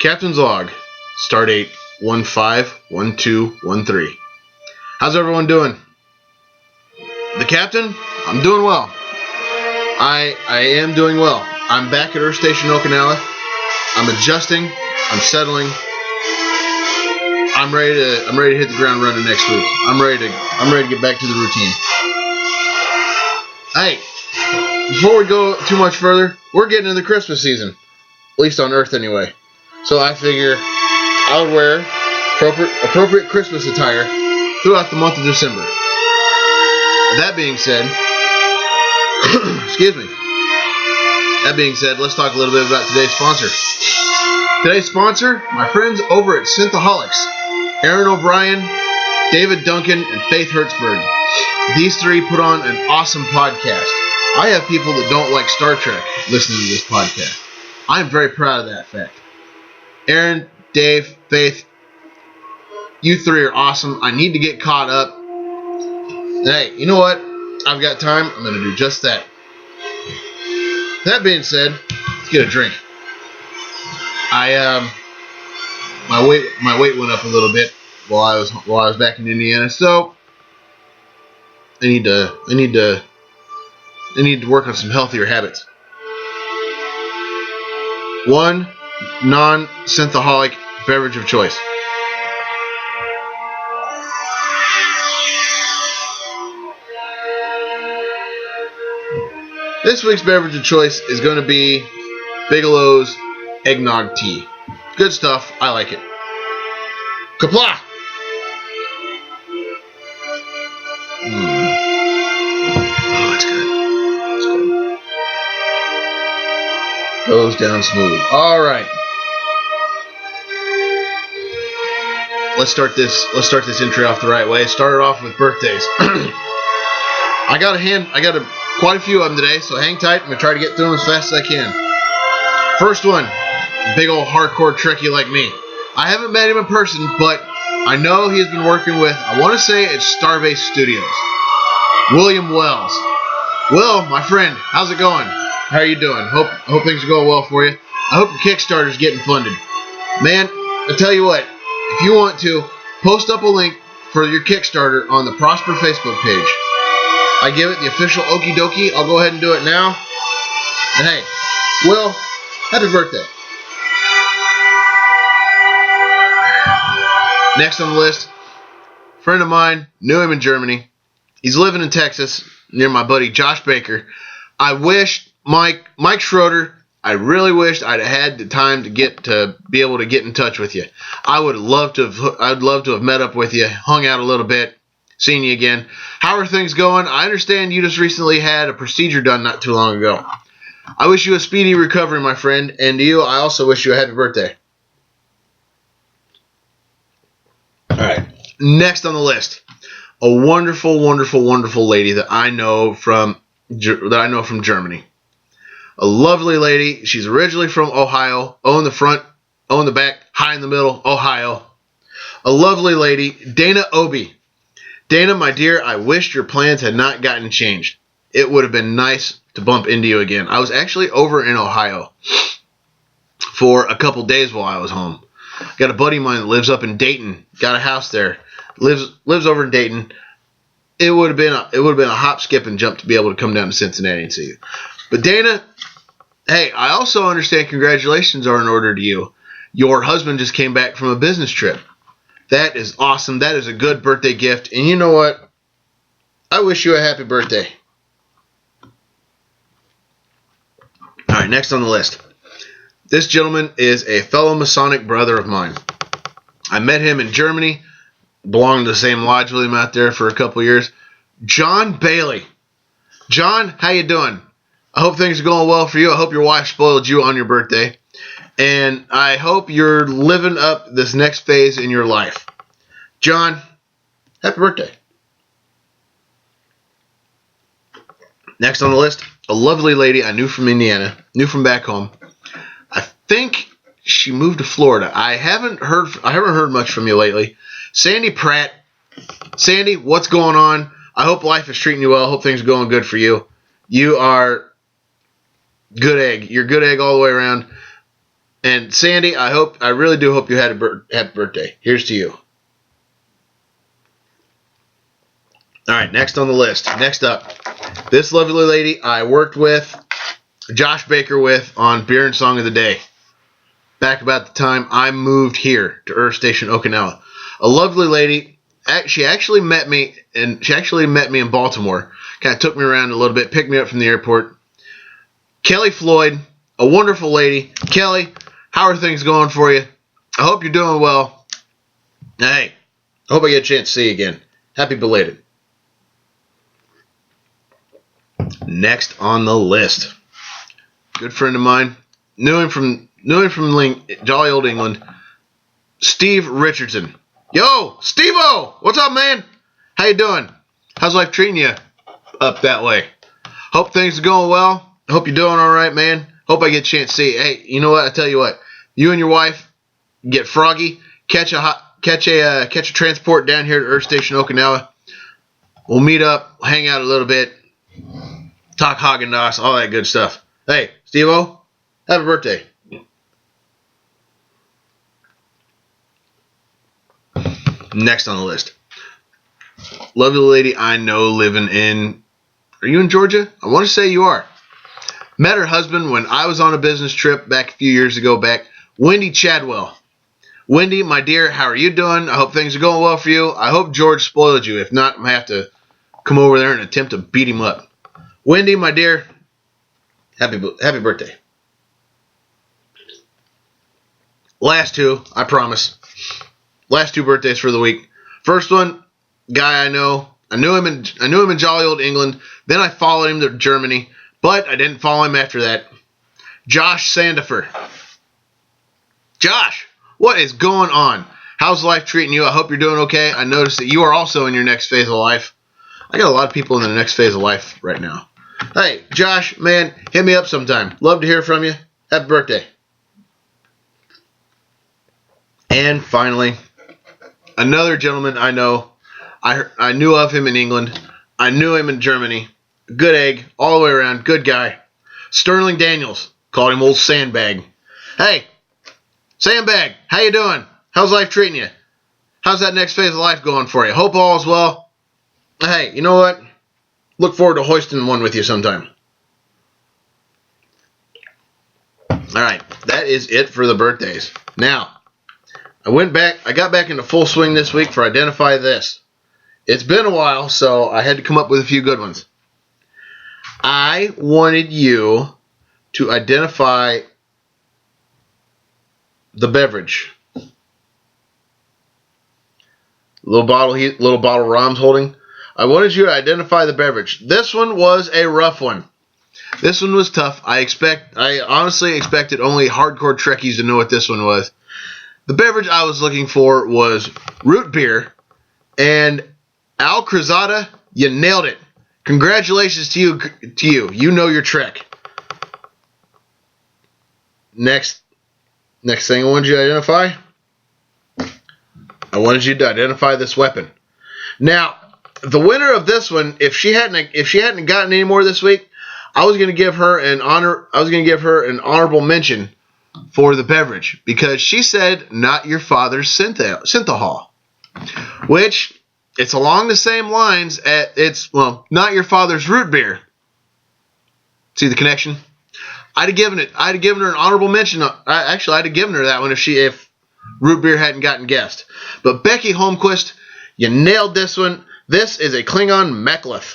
Captain's log. Stardate 151213. How's everyone doing? The captain? I'm doing well. I am doing well. I'm back at Earth Station Okinawa. I'm adjusting. I'm settling. I'm ready to hit the ground running next week. I'm ready to get back to the routine. Hey, before we go too much further, we're getting into the Christmas season. At least on Earth anyway. So I figure I would wear appropriate Christmas attire throughout the month of December. That being said, excuse me. That being said, let's talk a little bit about today's sponsor. Today's sponsor, my friends over at Synthaholics. Aaron O'Brien, David Duncan, and Faith Hertzberg. These three put on an awesome podcast. I have people that don't like Star Trek listening to this podcast. I'm very proud of that fact. Aaron, Dave, Faith, you three are awesome. I need to get caught up. And hey, you know what? I've got time. I'm going to do just that. That being said, let's get a drink. My weight went up a little bit while I was back in Indiana, so I need to work on some healthier habits. One non-synthaholic beverage of choice. This week's beverage of choice is going to be Bigelow's Eggnog Tea. Good stuff. I like it. Kapla! Oh, it's good. It's good. Goes down smooth. All right. Let's start this intro off the right way. Start it off with birthdays. I got quite a few of them today, so hang tight. I'm gonna try to get through them as fast as I can. First one, big old hardcore Trekkie like me. I haven't met him in person, but I know he's been working with, I want to say it's Starbase Studios. William Wells. Will, my friend, how's it going? How are you doing? Hope things are going well for you. I hope your Kickstarter's getting funded. Man, I tell you what, if you want to, post up a link for your Kickstarter on the Prosper Facebook page. I give it the official okie dokie. I'll go ahead and do it now. And hey, Will, happy birthday. Next on the list, friend of mine, knew him in Germany. He's living in Texas near my buddy Josh Baker. I wish Mike Schroeder, I really wished I'd had the time to be able to get in touch with you. I'd love to have met up with you, hung out a little bit, seen you again. How are things going? I understand you just recently had a procedure done not too long ago. I wish you a speedy recovery, my friend, and to you, I also wish you a happy birthday. All right, next on the list, a wonderful, wonderful, wonderful lady that I know from Germany. A lovely lady. She's originally from Ohio. O in the front, O in the back, high in the middle, Ohio. A lovely lady, Dana Obi. Dana, my dear, I wished your plans had not gotten changed. It would have been nice to bump into you again. I was actually over in Ohio for a couple days while I was home. Got a buddy of mine that lives up in Dayton. Got a house there. Lives over in Dayton. It would have been a hop, skip, and jump to be able to come down to Cincinnati and see you. But Dana, hey, I also understand congratulations are in order to you. Your husband just came back from a business trip. That is awesome. That is a good birthday gift. And you know what? I wish you a happy birthday. All right, next on the list. This gentleman is a fellow Masonic brother of mine. I met him in Germany. Belonged to the same lodge with him out there for a couple years. John Bailey. John, how you doing? I hope things are going well for you. I hope your wife spoiled you on your birthday. And I hope you're living up this next phase in your life. John, happy birthday. Next on the list, a lovely lady I knew from Indiana, knew from back home. I think she moved to Florida. I haven't heard much from you lately. Sandy Pratt. Sandy, what's going on? I hope life is treating you well. I hope things are going good for you. You are good egg. You're good egg all the way around. And Sande, I really do hope you had a happy birthday. Here's to you. All right, next on the list. Next up, this lovely lady I worked with, Josh Baker with, on Beer and Song of the Day. Back about the time I moved here to Earth Station Okinawa. A lovely lady. She actually met me in Baltimore. Kind of took me around a little bit, picked me up from the airport. Kellie Floyd, a wonderful lady. Kellie, how are things going for you? I hope you're doing well. Hey, I hope I get a chance to see you again. Happy belated. Next on the list, good friend of mine, knew him from jolly old England, Steve Richardson. Yo, Steve-O, what's up, man? How you doing? How's life treating you up that way? Hope things are going well. Hope you're doing all right, man. Hope I get a chance to see you. Hey, you know what? I tell you what. You and your wife get froggy, catch a transport down here to Earth Station Okinawa. We'll meet up, hang out a little bit, talk Haagen-Dazs, all that good stuff. Hey, Steve-O, happy birthday. Next on the list, lovely lady I know living in. Are you in Georgia? I want to say you are. Met her husband when I was on a business trip back a few years ago back. Wendy Chadwell. Wendy, my dear, how are you doing? I hope things are going well for you. I hope George spoiled you. If not, I'm going to have to come over there and attempt to beat him up. Wendy, my dear, happy birthday. Last two, I promise. Last two birthdays for the week. First one, guy I know. I knew him in jolly old England. Then I followed him to Germany, but I didn't follow him after that. Josh Sandifer. Josh, what is going on? How's life treating you? I hope you're doing okay. I noticed that you are also in your next phase of life. I got a lot of people in the next phase of life right now. Hey, Josh, man, hit me up sometime. Love to hear from you. Happy birthday. And finally, another gentleman I know. I knew of him in England. I knew him in Germany. Good egg, all the way around. Good guy. Sterling Daniels. Called him Old Sandbag. Hey, Sandbag, how you doing? How's life treating you? How's that next phase of life going for you? Hope all is well. Hey, you know what? Look forward to hoisting one with you sometime. All right, that is it for the birthdays. Now, I got back into full swing this week for Identify This. It's been a while, so I had to come up with a few good ones. I wanted you to identify the beverage. Little bottle Rom's holding. I wanted you to identify the beverage. This one was a rough one. This one was tough. I honestly expected only hardcore Trekkies to know what this one was. The beverage I was looking for was root beer, and Al Cruzada, you nailed it. Congratulations to you. You know your Trek. Next thing I wanted you to identify. I wanted you to identify this weapon. Now, the winner of this one, if she hadn't gotten any more this week, I was going to give her an honorable mention for the beverage because she said not your father's synthahol, which it's along the same lines not your father's root beer. See the connection? I'd have given her an honorable mention. I'd have given her that one if root beer hadn't gotten guessed. But Becky Holmquist, you nailed this one. This is a Klingon mek'leth.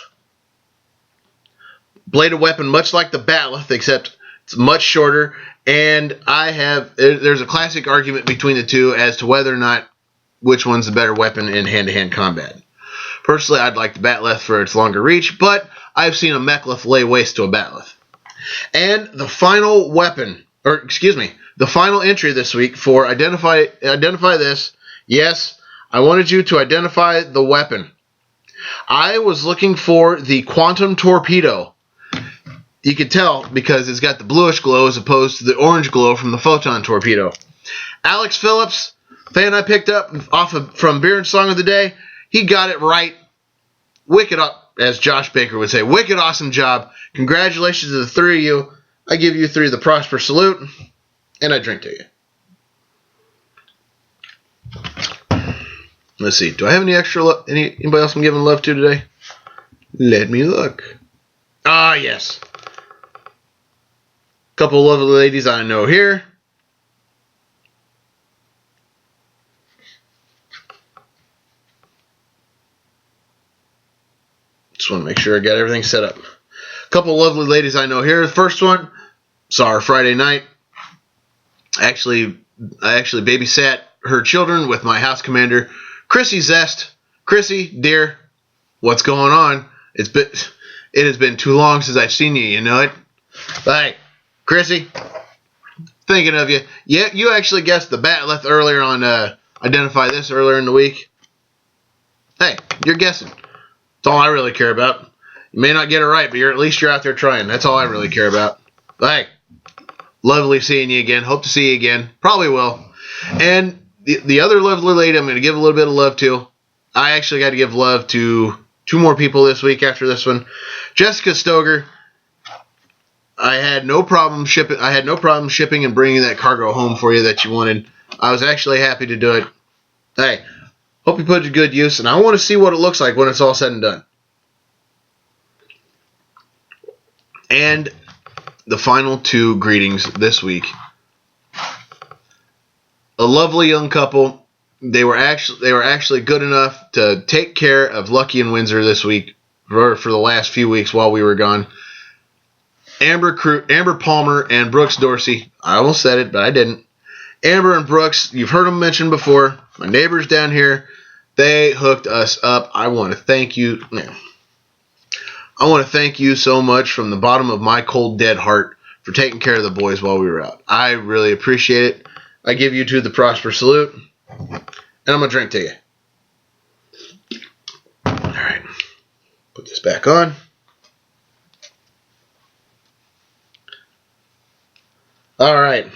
Bladed weapon much like the batleth, except it's much shorter. And there's a classic argument between the two as to whether or not which one's the better weapon in hand-to-hand combat. Personally, I'd like the batleth for its longer reach, but I've seen a mek'leth lay waste to a batleth. And the final the final entry this week for identify this. Yes, I wanted you to identify the weapon. I was looking for the quantum torpedo. You can tell because it's got the bluish glow as opposed to the orange glow from the photon torpedo. Alex Phillips, fan I picked up from Beer and Song of the Day, he got it right. Wicked up, as Josh Baker would say. Wicked awesome job. Congratulations to the three of you. I give you three the prosper salute. And I drink to you. Let's see. Do I have any extra love? Anybody else I'm giving love to today? Let me look. Ah, yes. Couple of lovely ladies I know here. Just want to make sure I got everything set up. Couple of lovely ladies I know here. The first one, saw her Friday night. I actually babysat her children with my house commander, Kryssy Zest. Kryssy, dear, what's going on? It has been too long since I've seen you. You know it. Hey, Kryssy, thinking of you. Yeah, you actually guessed the bat left earlier on. Identify this earlier in the week. Hey, you're guessing. That's all I really care about. You may not get it right, but at least you're out there trying. That's all I really care about. Hey, lovely seeing you again. Hope to see you again. Probably will. And the other lovely lady I'm going to give a little bit of love to. I actually got to give love to 2 more people this week after this one. Jessica Stoger. I had no problem shipping and bringing that cargo home for you that you wanted. I was actually happy to do it. Hey, hope you put it to good use, and I want to see what it looks like when it's all said and done. And the final 2 greetings this week. A lovely young couple. They were actually good enough to take care of Lucky and Windsor this week for the last few weeks while we were gone. Amber Palmer and Brooks Dorsey. I almost said it, but I didn't. Amber and Brooks, you've heard them mentioned before. My neighbors down here, they hooked us up. I want to thank you. I want to thank you so much from the bottom of my cold, dead heart for taking care of the boys while we were out. I really appreciate it. I give you 2 the prosper salute. And I'm going to drink to you. All right. Put this back on. All right.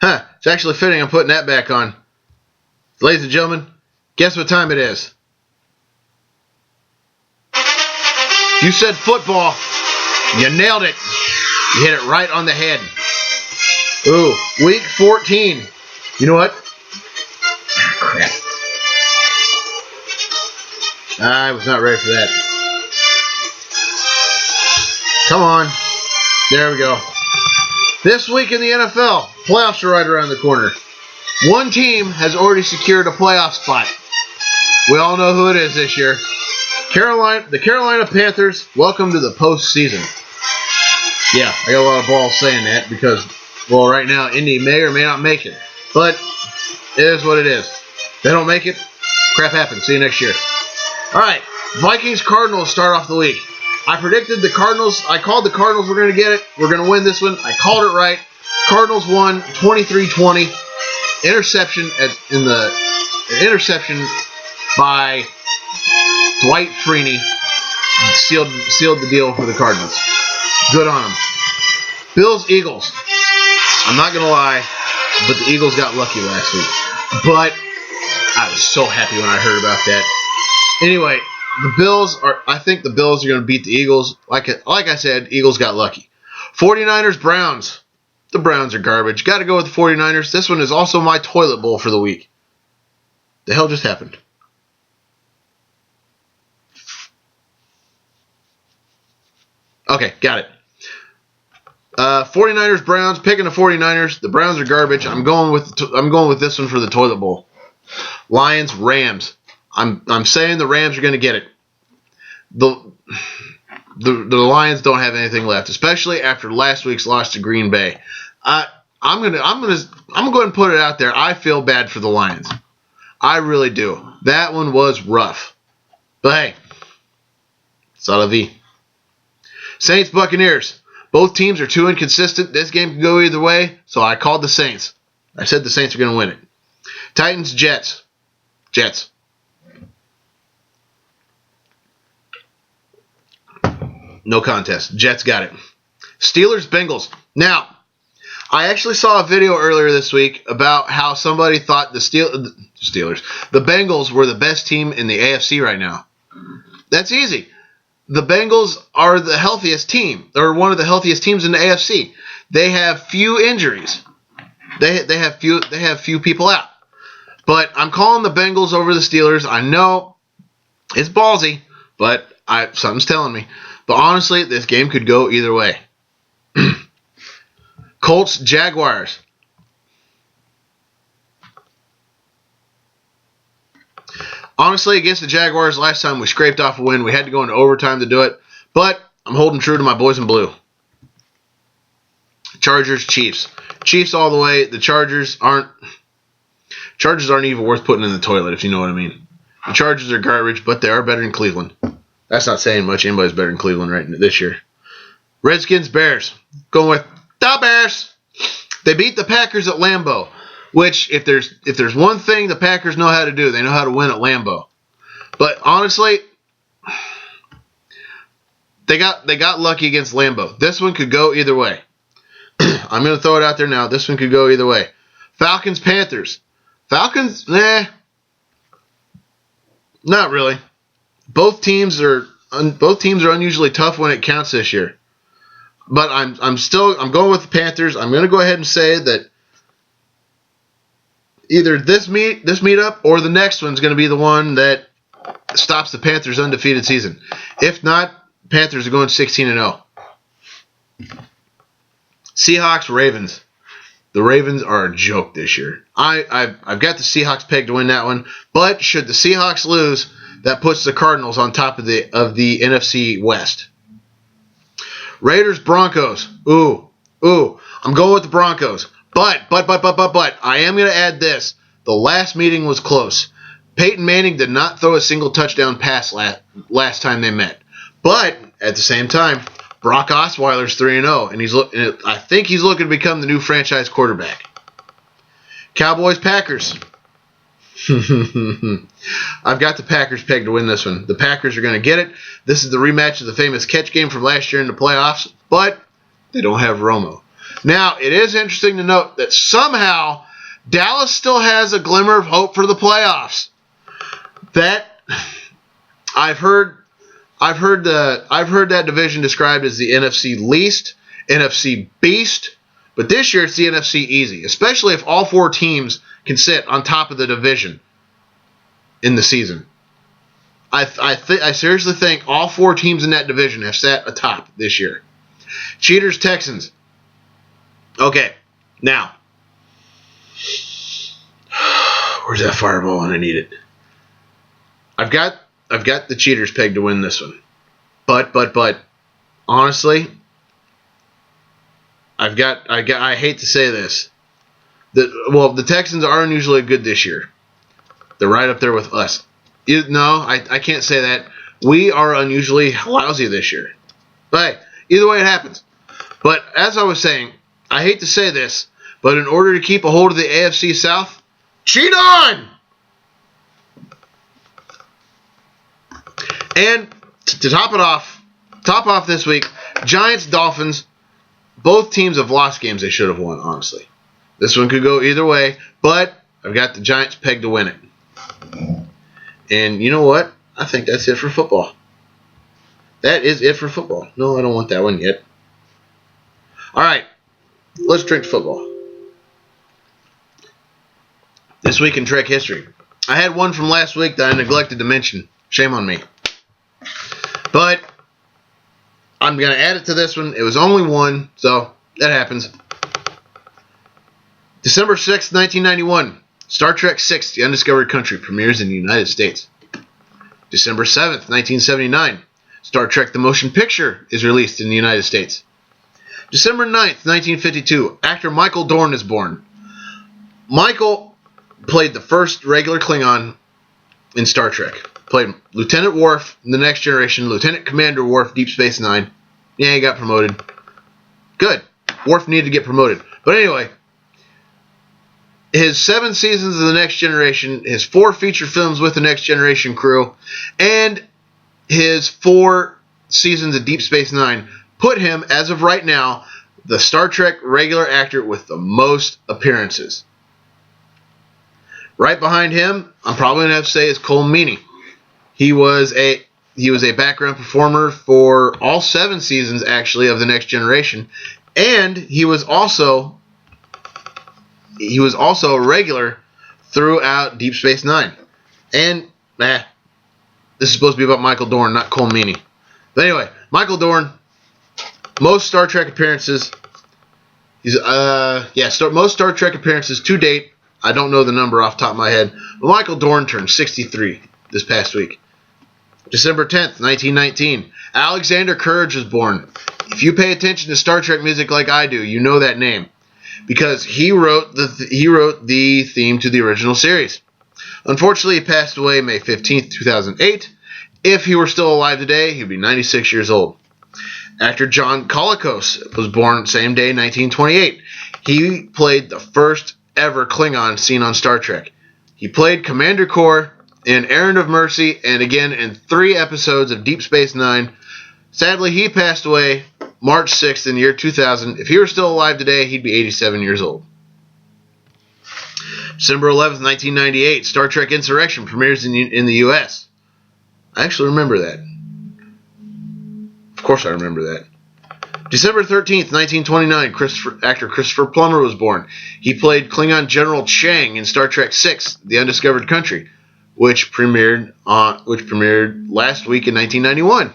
It's actually fitting I'm putting that back on. Ladies and gentlemen, guess what time it is? You said football. You nailed it. You hit it right on the head. Ooh, week 14. You know what? Crap. I was not ready for that. Come on. There we go. This week in the NFL, playoffs are right around the corner. One team has already secured a playoff spot. We all know who it is this year. The Carolina Panthers, welcome to the postseason. Yeah, I got a lot of balls saying that because, well, right now, Indy may or may not make it. But it is what it is. If they don't make it, crap happens. See you next year. All right, Vikings-Cardinals start off the week. I predicted the Cardinals. I called the Cardinals were going to get it. We're going to win this one. I called it right. Cardinals won 23-20. Interception by Dwight Freeney sealed the deal for the Cardinals. Good on them. Bills-Eagles. I'm not going to lie, but the Eagles got lucky last week. But I was so happy when I heard about that. Anyway, I think the Bills are going to beat the Eagles. Like I said, Eagles got lucky. 49ers, Browns. The Browns are garbage. Got to go with the 49ers. This one is also my toilet bowl for the week. The hell just happened? Okay, got it. 49ers, Browns. Picking the 49ers. The Browns are garbage. I'm going with this one for the toilet bowl. Lions, Rams. I'm saying the Rams are going to get it. The Lions don't have anything left, especially after last week's loss to Green Bay. I'm going to go ahead and put it out there. I feel bad for the Lions. I really do. That one was rough. But hey, c'est la vie. Saints, Buccaneers. Both teams are too inconsistent. This game can go either way, so I called the Saints. I said the Saints are going to win it. Titans, Jets. Jets. No contest. Jets got it. Steelers, Bengals. Now, I actually saw a video earlier this week about how somebody thought the Bengals were the best team in the AFC right now. That's easy. The Bengals are the healthiest team, or one of the healthiest teams in the AFC. They have few injuries. They have few people out. But I'm calling the Bengals over the Steelers. I know it's ballsy, but something's telling me. But honestly, this game could go either way. Colts, Jaguars. Honestly, against the Jaguars last time, we scraped off a win. We had to go into overtime to do it. But I'm holding true to my boys in blue. Chargers, Chiefs. Chiefs all the way. The Chargers aren't even worth putting in the toilet, if you know what I mean. The Chargers are garbage, but they are better than Cleveland. That's not saying much. Anybody's better than Cleveland right this year. Redskins, Bears. Going with the Bears. They beat the Packers at Lambeau, which if there's one thing the Packers know how to do, they know how to win at Lambeau. But honestly, they got lucky against Lambeau. This one could go either way. I'm going to throw it out there now. This one could go either way. Falcons, Panthers. Falcons, not really. Both teams are unusually tough when it counts this year. But I'm going with the Panthers. I'm going to go ahead and say that either this meetup or the next one's going to be the one that stops the Panthers' undefeated season. If not, Panthers are going 16-0. Seahawks, Ravens. The Ravens are a joke this year. I've got the Seahawks pegged to win that one, but should the Seahawks lose, that puts the Cardinals on top of the NFC West. Raiders, Broncos. Ooh. I'm going with the Broncos. But I am going to add this. The last meeting was close. Peyton Manning did not throw a single touchdown pass last time they met. But at the same time, Brock Osweiler's 3-0, and I think he's looking to become the new franchise quarterback. Cowboys, Packers. I've got the Packers pegged to win this one. The Packers are going to get it. This is the rematch of the famous catch game from last year in the playoffs, but they don't have Romo. Now, it is interesting to note that somehow Dallas still has a glimmer of hope for the playoffs. That I've heard that division described as the NFC least, NFC beast, but this year it's the NFC easy, especially if all four teams can sit on top of the division in the season. I seriously think all four teams in that division have sat atop this year. Cheaters, Texans. Okay, now where's that fireball when I need it? I've got the Cheaters pegged to win this one. But honestly, I hate to say this. The Texans are unusually good this year. They're right up there with us. I can't say that. We are unusually lousy this year. But either way it happens. But as I was saying, I hate to say this, but in order to keep a hold of the AFC South, cheat on! And to top off this week, Giants, Dolphins, both teams have lost games they should have won, honestly. This one could go either way, but I've got the Giants pegged to win it. And you know what? I think that's it for football. That is it for football. No, I don't want that one yet. All right, let's drink football. This week in Trek history. I had one from last week that I neglected to mention. Shame on me. But I'm going to add it to this one. It was only one, so that happens. December 6th, 1991. Star Trek VI, The Undiscovered Country, premieres in the United States. December 7th, 1979. Star Trek The Motion Picture is released in the United States. December 9th, 1952. Actor Michael Dorn is born. Michael played the first regular Klingon in Star Trek. Played Lieutenant Worf in The Next Generation, Lieutenant Commander Worf, Deep Space Nine. Yeah, he got promoted. Good. Worf needed to get promoted. But anyway, his 7 seasons of The Next Generation, his 4 feature films with The Next Generation crew, and his 4 seasons of Deep Space Nine put him, as of right now, the Star Trek regular actor with the most appearances. Right behind him, I'm probably going to have to say, is Cole Meany. He was a background performer for all 7 seasons, actually, of The Next Generation. And he was also he was also a regular throughout Deep Space Nine. And, this is supposed to be about Michael Dorn, not Cole Meany. But anyway, Michael Dorn, most Star Trek appearances. Most Star Trek appearances to date. I don't know the number off the top of my head, but Michael Dorn turned 63 this past week. December 10th, 1919, Alexander Courage was born. If you pay attention to Star Trek music like I do, you know that name, because he wrote the theme to the original series. Unfortunately, he passed away May 15th, 2008. If he were still alive today, he'd be 96 years old. Actor John Colicos was born same day, 1928. He played the first ever Klingon seen on Star Trek. He played Commander Kor in Errand of Mercy and again in 3 episodes of Deep Space Nine. Sadly, he passed away March 6th in the year 2000. If he were still alive today, he'd be 87 years old. December 11th, 1998, Star Trek Insurrection premieres in the U.S. I actually remember that. Of course I remember that. December 13th, 1929, actor Christopher Plummer was born. He played Klingon General Chang in Star Trek VI, The Undiscovered Country, which premiered last week in 1991.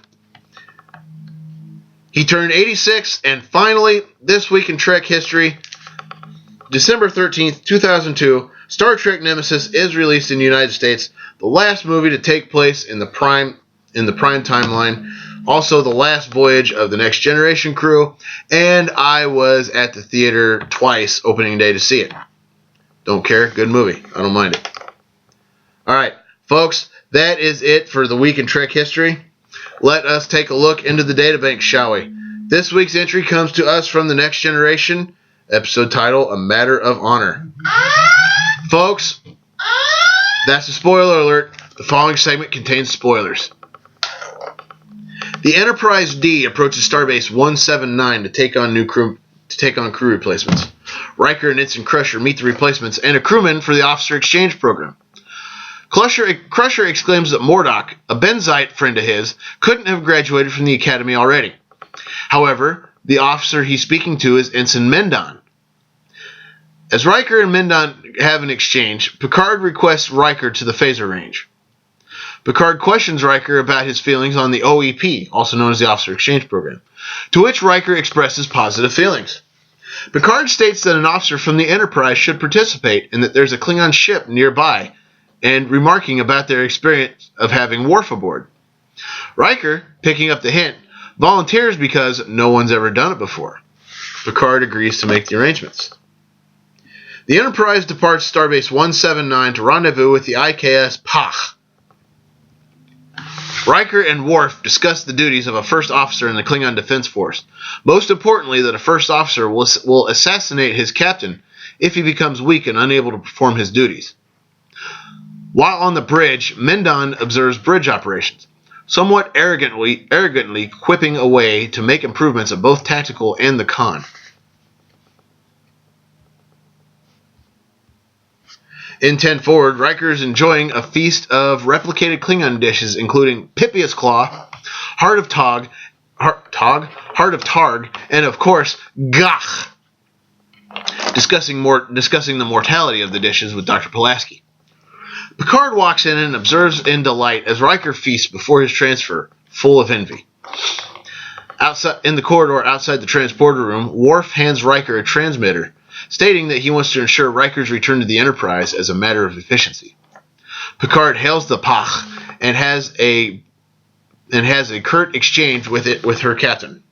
He turned 86, and finally, this week in Trek history, December 13th, 2002, Star Trek Nemesis is released in the United States, the last movie to take place in the Prime timeline. Also, the last voyage of the Next Generation crew, and I was at the theater twice opening day to see it. Don't care, good movie. I don't mind it. Alright, folks, that is it for the week in Trek history. Let us take a look into the databank, shall we? This week's entry comes to us from the Next Generation, episode title, A Matter of Honor. Folks, that's a spoiler alert. The following segment contains spoilers. The Enterprise D approaches Starbase 179 to take on crew replacements. Riker and Ensign Crusher meet the replacements and a crewman for the officer exchange program. Crusher exclaims that Mordok, a Benzite friend of his, couldn't have graduated from the academy already. However, the officer he's speaking to is Ensign Mendon. As Riker and Mendon have an exchange, Picard requests Riker to the phaser range. Picard questions Riker about his feelings on the OEP, also known as the Officer Exchange Program, to which Riker expresses positive feelings. Picard states that an officer from the Enterprise should participate and that there's a Klingon ship nearby, and remarking about their experience of having Worf aboard. Riker, picking up the hint, volunteers because no one's ever done it before. Picard agrees to make the arrangements. The Enterprise departs Starbase 179 to rendezvous with the IKS Pach. Riker and Worf discuss the duties of a first officer in the Klingon Defense Force. Most importantly, that a first officer will assassinate his captain if he becomes weak and unable to perform his duties. While on the bridge, Mendon observes bridge operations, somewhat arrogantly quipping away to make improvements of both tactical and the con. In 10 Forward, Riker is enjoying a feast of replicated Klingon dishes, including Pipia's Claw, Heart of Targ, and of course, Gach. Discussing the mortality of the dishes with Dr. Pulaski. Picard walks in and observes in delight as Riker feasts before his transfer, full of envy. Outside, in the corridor outside the transporter room, Worf hands Riker a transmitter, stating that he wants to ensure Riker's return to the Enterprise as a matter of efficiency. Picard hails the Pach and has a curt exchange with her captain.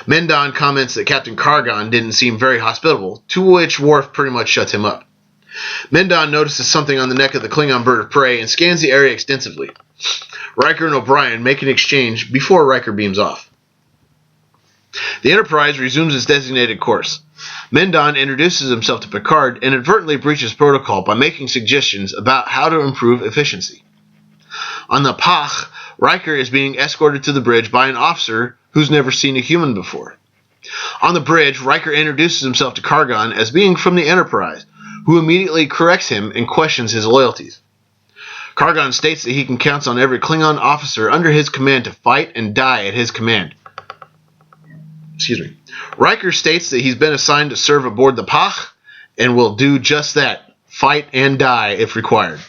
Mendon comments that Captain Kargan didn't seem very hospitable, to which Worf pretty much shuts him up. Mendon notices something on the neck of the Klingon bird of prey and scans the area extensively. Riker and O'Brien make an exchange before Riker beams off. The Enterprise resumes its designated course. Mendon introduces himself to Picard and inadvertently breaches protocol by making suggestions about how to improve efficiency. On the Pach, Riker is being escorted to the bridge by an officer who's never seen a human before. On the bridge, Riker introduces himself to Kargan as being from the Enterprise, who immediately corrects him and questions his loyalties. Kargan states that he can count on every Klingon officer under his command to fight and die at his command. Riker states that he's been assigned to serve aboard the Pach and will do just that, fight and die if required.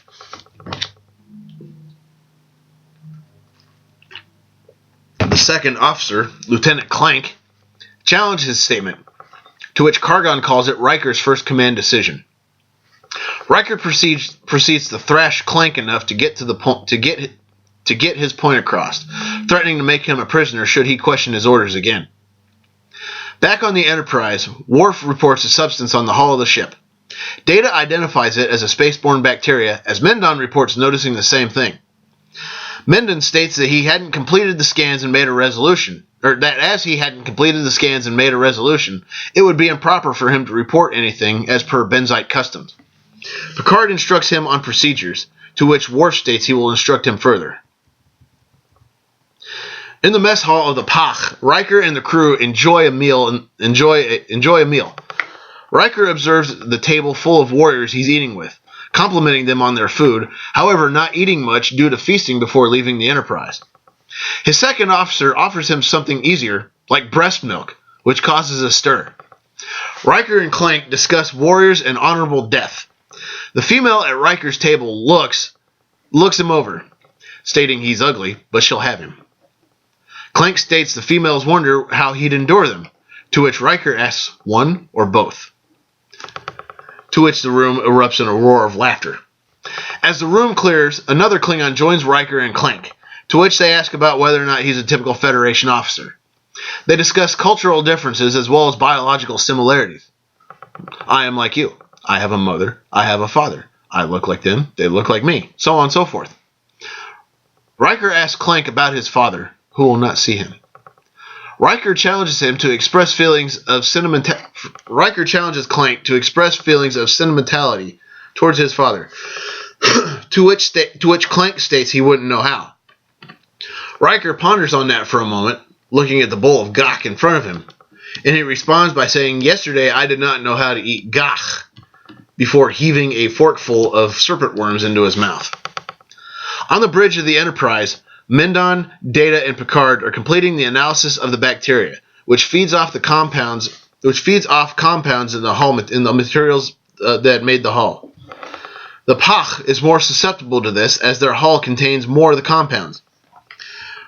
The second officer, Lieutenant Clank, challenged his statement, to which Kargan calls it Riker's first command decision. Riker proceeds to thrash Clank enough to get his point across, threatening to make him a prisoner should he question his orders again. Back on the Enterprise, Worf reports a substance on the hull of the ship. Data identifies it as a spaceborne bacteria, as Mendon reports noticing the same thing. Mendon states that he hadn't completed the scans and made a resolution, or that as he hadn't completed the scans and made a resolution, it would be improper for him to report anything as per Benzite customs. Picard instructs him on procedures, to which Worf states he will instruct him further. In the mess hall of the Pach, Riker and the crew enjoy a meal. Riker observes the table full of warriors he's eating with, complimenting them on their food, however not eating much due to feasting before leaving the Enterprise. His second officer offers him something easier, like breast milk, which causes a stir. Riker and Clank discuss warriors and honorable death. The female at Riker's table looks him over, stating he's ugly, but she'll have him. Clank states the females wonder how he'd endure them, to which Riker asks one or both. To which the room erupts in a roar of laughter. As the room clears, another Klingon joins Riker and Clank, to which they ask about whether or not he's a typical Federation officer. They discuss cultural differences as well as biological similarities. I am like you. I have a mother. I have a father. I look like them. They look like me. So on and so forth. Riker asks Clank about his father, who will not see him. Riker challenges Clank to express feelings of sentimentality towards his father, to which Clank states he wouldn't know how. Riker ponders on that for a moment, looking at the bowl of gach in front of him, and he responds by saying, "Yesterday I did not know how to eat gach," before heaving a forkful of serpent worms into his mouth. On the bridge of the Enterprise, Mendon, Data, and Picard are completing the analysis of the bacteria, which feeds off compounds in the hull in the materials that made the hull. The Pach is more susceptible to this, as their hull contains more of the compounds.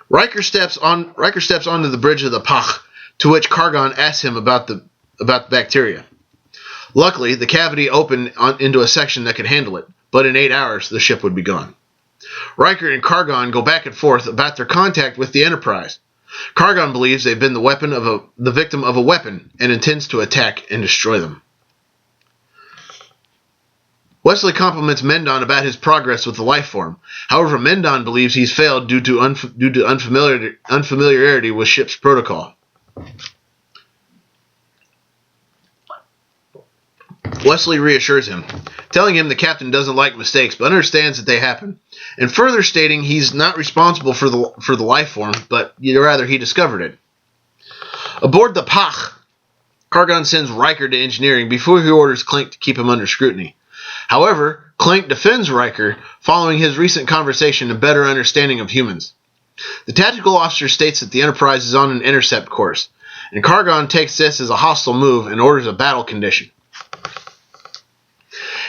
Riker steps onto the bridge of the Pach, to which Kargan asks him about the bacteria. Luckily, the cavity opened into a section that could handle it, but in 8 hours the ship would be gone. Riker and Kargan go back and forth about their contact with the Enterprise. Kargan believes they've been the victim of a weapon and intends to attack and destroy them. Wesley compliments Mendon about his progress with the life form. However, Mendon believes he's failed due to unfamiliarity with ship's protocol. Wesley reassures him, telling him the captain doesn't like mistakes but understands that they happen, and further stating he's not responsible for the life form, but rather he discovered it. Aboard the Pach, Kargan sends Riker to engineering before he orders Clank to keep him under scrutiny. However, Clank defends Riker following his recent conversation and better understanding of humans. The tactical officer states that the Enterprise is on an intercept course, and Kargan takes this as a hostile move and orders a battle condition.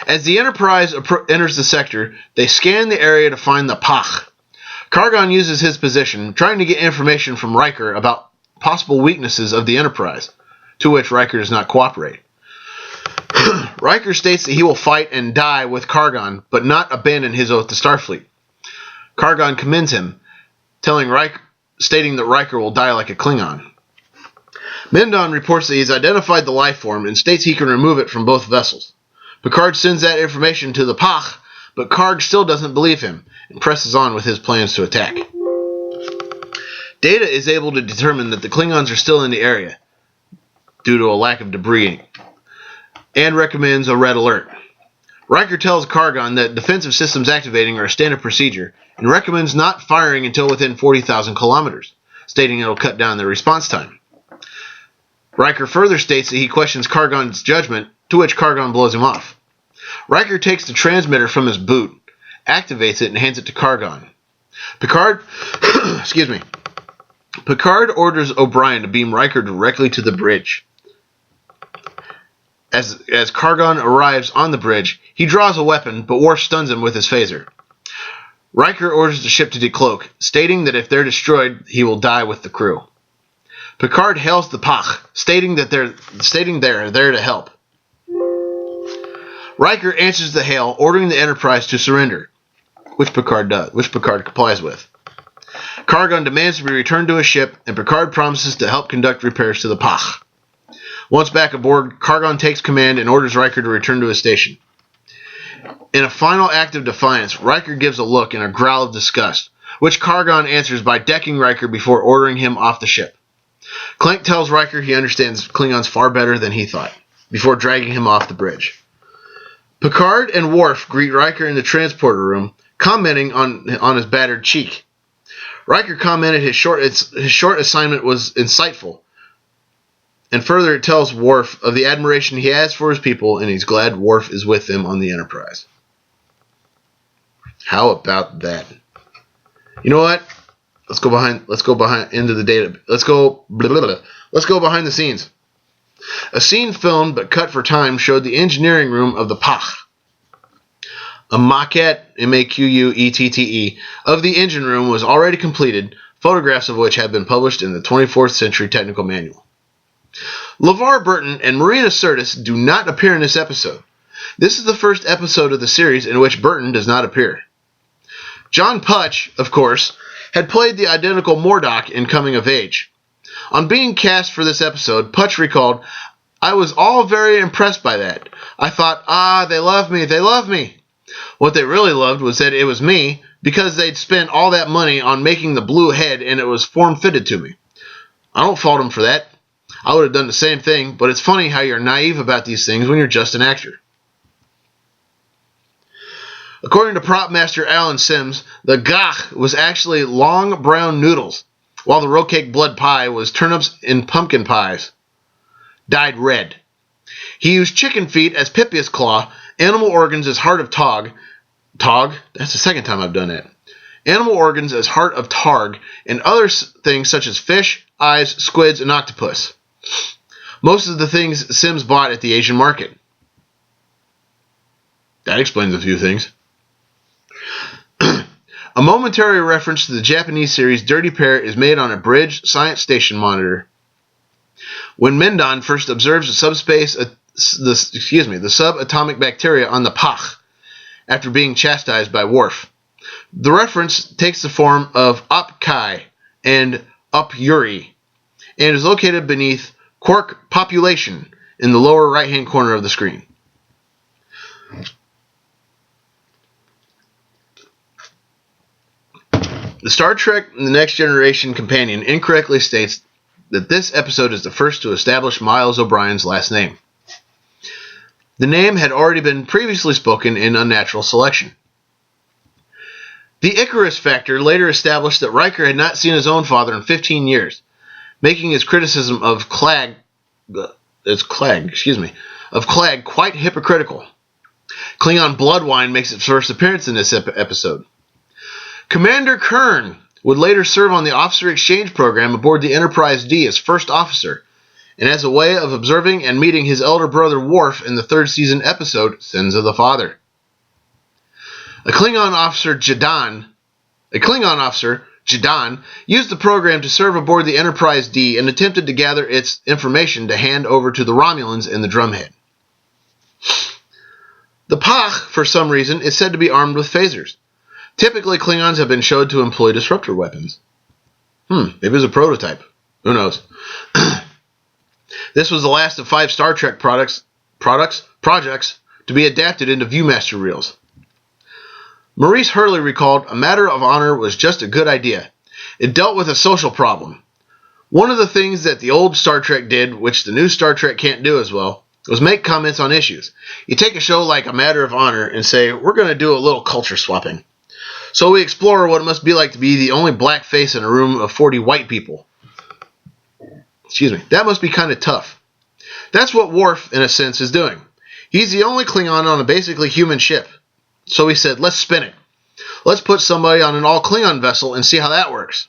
As the Enterprise enters the sector, they scan the area to find the Pach. Kargan uses his position, trying to get information from Riker about possible weaknesses of the Enterprise, to which Riker does not cooperate. Riker states that he will fight and die with Kargan, but not abandon his oath to Starfleet. Kargan commends him, stating that Riker will die like a Klingon. Mendon reports that he's identified the life form and states he can remove it from both vessels. Picard sends that information to the Pach, but Karg still doesn't believe him and presses on with his plans to attack. Data is able to determine that the Klingons are still in the area due to a lack of debris and recommends a red alert. Riker tells Kargan that defensive systems activating are a standard procedure and recommends not firing until within 40,000 kilometers, stating it'll cut down their response time. Riker further states that he questions Kargan's judgment, to which Kargan blows him off. Riker takes the transmitter from his boot, activates it, and hands it to Kargan. Picard orders O'Brien to beam Riker directly to the bridge. As Kargan arrives on the bridge, he draws a weapon, but Worf stuns him with his phaser. Riker orders the ship to decloak, stating that if they're destroyed, he will die with the crew. Picard hails the Pach, stating they're there to help. Riker answers the hail, ordering the Enterprise to surrender, which Picard complies with. Kargan demands to be returned to his ship, and Picard promises to help conduct repairs to the Pach. Once back aboard, Kargan takes command and orders Riker to return to his station. In a final act of defiance, Riker gives a look and a growl of disgust, which Kargan answers by decking Riker before ordering him off the ship. Clank tells Riker he understands Klingons far better than he thought, before dragging him off the bridge. Picard and Worf greet Riker in the transporter room, commenting on his battered cheek. Riker commented his short assignment was insightful, and further it tells Worf of the admiration he has for his people, and he's glad Worf is with them on the Enterprise. How about that? You know what? Let's go behind into the data. Let's go behind the scenes. A scene filmed but cut for time showed the engineering room of the Pach. A maquette, M-A-Q-U-E-T-T-E, of the engine room was already completed, photographs of which have been published in the 24th Century Technical Manual. LeVar Burton and Marina Sirtis do not appear in this episode. This is the first episode of the series in which Burton does not appear. John Putch, of course, had played the identical Mordock in Coming of Age. On being cast for this episode, Putch recalled, "I was all very impressed by that. I thought, they love me. What they really loved was that it was me, because they'd spent all that money on making the blue head and it was form-fitted to me. I don't fault them for that. I would have done the same thing, but it's funny how you're naive about these things when you're just an actor." According to prop master Alan Sims, the gach was actually long brown noodles, while the roquette blood pie was turnips in pumpkin pies, dyed red. He used chicken feet as Pythias claw, animal organs as heart of tog. Tog? That's the second time I've done that. Animal organs as heart of targ, and other things such as fish, eyes, squids, and octopus. Most of the things Sims bought at the Asian market. That explains a few things. A momentary reference to the Japanese series Dirty Pair is made on a bridge science station monitor. When Mendon first observes the subatomic bacteria on the Pach after being chastised by Worf. The reference takes the form of Up Kai and Up Yuri and is located beneath Quark Population in the lower right-hand corner of the screen. The Star Trek The Next Generation companion incorrectly states that this episode is the first to establish Miles O'Brien's last name. The name had already been previously spoken in Unnatural Selection. The Icarus Factor later established that Riker had not seen his own father in 15 years, making his criticism of Clag quite hypocritical. Klingon blood wine makes its first appearance in this episode. Commander Kern would later serve on the officer exchange program aboard the Enterprise D as first officer, and as a way of observing and meeting his elder brother Worf in the third season episode, Sins of the Father. A Klingon officer, Jadan, used the program to serve aboard the Enterprise D and attempted to gather its information to hand over to the Romulans in the Drumhead. The Pach, for some reason, is said to be armed with phasers. Typically, Klingons have been shown to employ disruptor weapons. Maybe it was a prototype. Who knows? This was the last of 5 Star Trek projects to be adapted into Viewmaster reels. Maurice Hurley recalled, "A Matter of Honor was just a good idea. It dealt with a social problem. One of the things that the old Star Trek did, which the new Star Trek can't do as well, was make comments on issues. You take a show like A Matter of Honor and say, we're going to do a little culture swapping. So we explore what it must be like to be the only black face in a room of 40 white people. That must be kind of tough. That's what Worf, in a sense, is doing. He's the only Klingon on a basically human ship. So he said, let's spin it. Let's put somebody on an all-Klingon vessel and see how that works.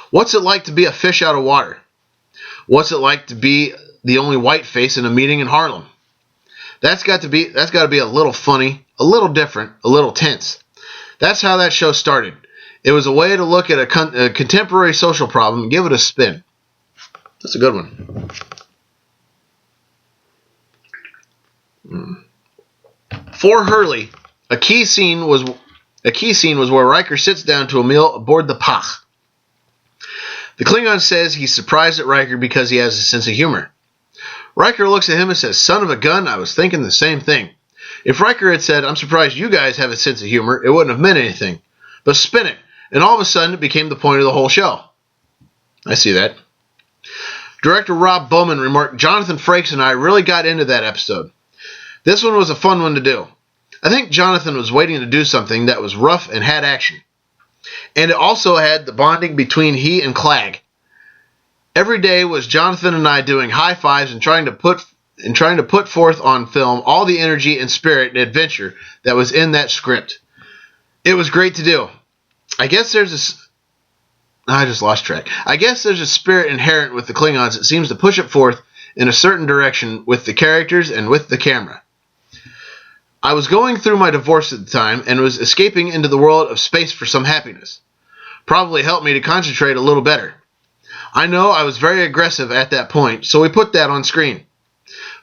What's it like to be a fish out of water? What's it like to be the only white face in a meeting in Harlem. That's got to be a little funny, a little different, a little tense. That's how that show started. It was a way to look at a contemporary social problem and give it a spin. That's a good one. For Hurley, a key scene was where Riker sits down to a meal aboard the Pach. The Klingon says he's surprised at Riker because he has a sense of humor. Riker looks at him and says, "Son of a gun, I was thinking the same thing." If Riker had said, "I'm surprised you guys have a sense of humor," it wouldn't have meant anything. But spin it, and all of a sudden it became the point of the whole show. I see that. Director Rob Bowman remarked, "Jonathan Frakes and I really got into that episode. This one was a fun one to do. I think Jonathan was waiting to do something that was rough and had action. And it also had the bonding between he and Clag. Every day was Jonathan and I doing high fives and trying to put forth on film all the energy and spirit and adventure that was in that script. It was great to do. I guess there's a spirit inherent with the Klingons that seems to push it forth in a certain direction with the characters and with the camera. I was going through my divorce at the time and was escaping into the world of space for some happiness. Probably helped me to concentrate a little better. I know I was very aggressive at that point, so we put that on screen.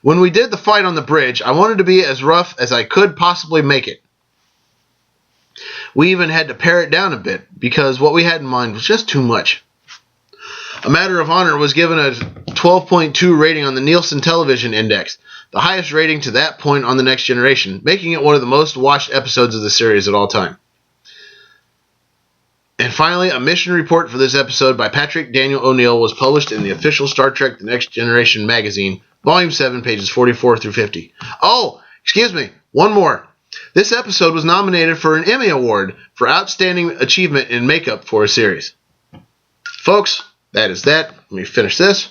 When we did the fight on the bridge, I wanted to be as rough as I could possibly make it. We even had to pare it down a bit, because what we had in mind was just too much. A Matter of Honor was given a 12.2 rating on the Nielsen Television Index, the highest rating to that point on The Next Generation, making it one of the most watched episodes of the series at all time. And finally, a mission report for this episode by Patrick Daniel O'Neill was published in the official Star Trek The Next Generation magazine, Volume 7, pages 44 through 50. Oh, excuse me, one more. This episode was nominated for an Emmy Award for Outstanding Achievement in Makeup for a Series. Folks, that is that. Let me finish this.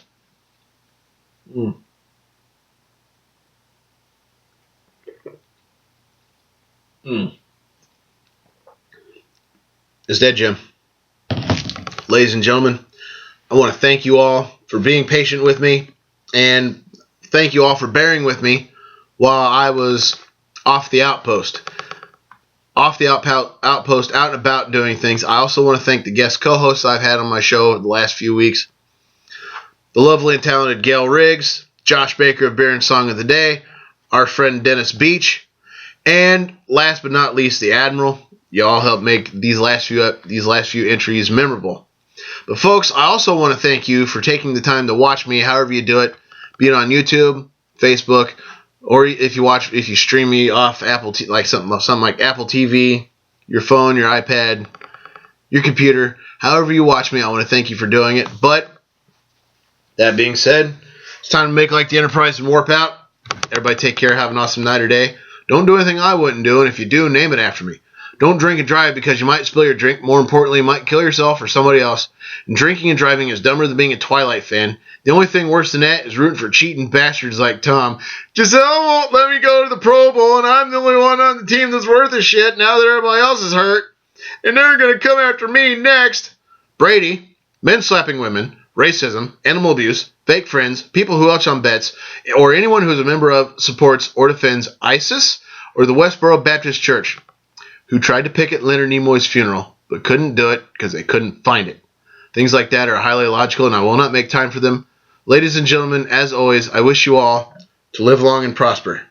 Is that Jim? Ladies and gentlemen, I want to thank you all for being patient with me, and thank you all for bearing with me while I was off the outpost. Out and about doing things. I also want to thank the guest co-hosts I've had on my show the last few weeks. The lovely and talented Gail Riggs, Josh Baker of Beer and Song of the Day, our friend Dennis Beach, and last but not least, the Admiral. Y'all helped make these last few entries memorable. But folks, I also want to thank you for taking the time to watch me, however you do it, be it on YouTube, Facebook, or if you stream me off Apple, something like Apple TV, your phone, your iPad, your computer, however you watch me. I want to thank you for doing it. But that being said, it's time to make like the Enterprise and warp out. Everybody take care. Have an awesome night or day. Don't do anything I wouldn't do, and if you do, name it after me. Don't drink and drive because you might spill your drink. More importantly, you might kill yourself or somebody else. And drinking and driving is dumber than being a Twilight fan. The only thing worse than that is rooting for cheating bastards like Tom. Giselle won't let me go to the Pro Bowl, and I'm the only one on the team that's worth a shit now that everybody else is hurt. And they're going to come after me next. Brady, men slapping women, racism, animal abuse, fake friends, people who ouch on bets, or anyone who is a member of, supports, or defends ISIS or the Westboro Baptist Church, who tried to picket Leonard Nimoy's funeral, but couldn't do it because they couldn't find it. Things like that are highly illogical, and I will not make time for them. Ladies and gentlemen, as always, I wish you all to live long and prosper.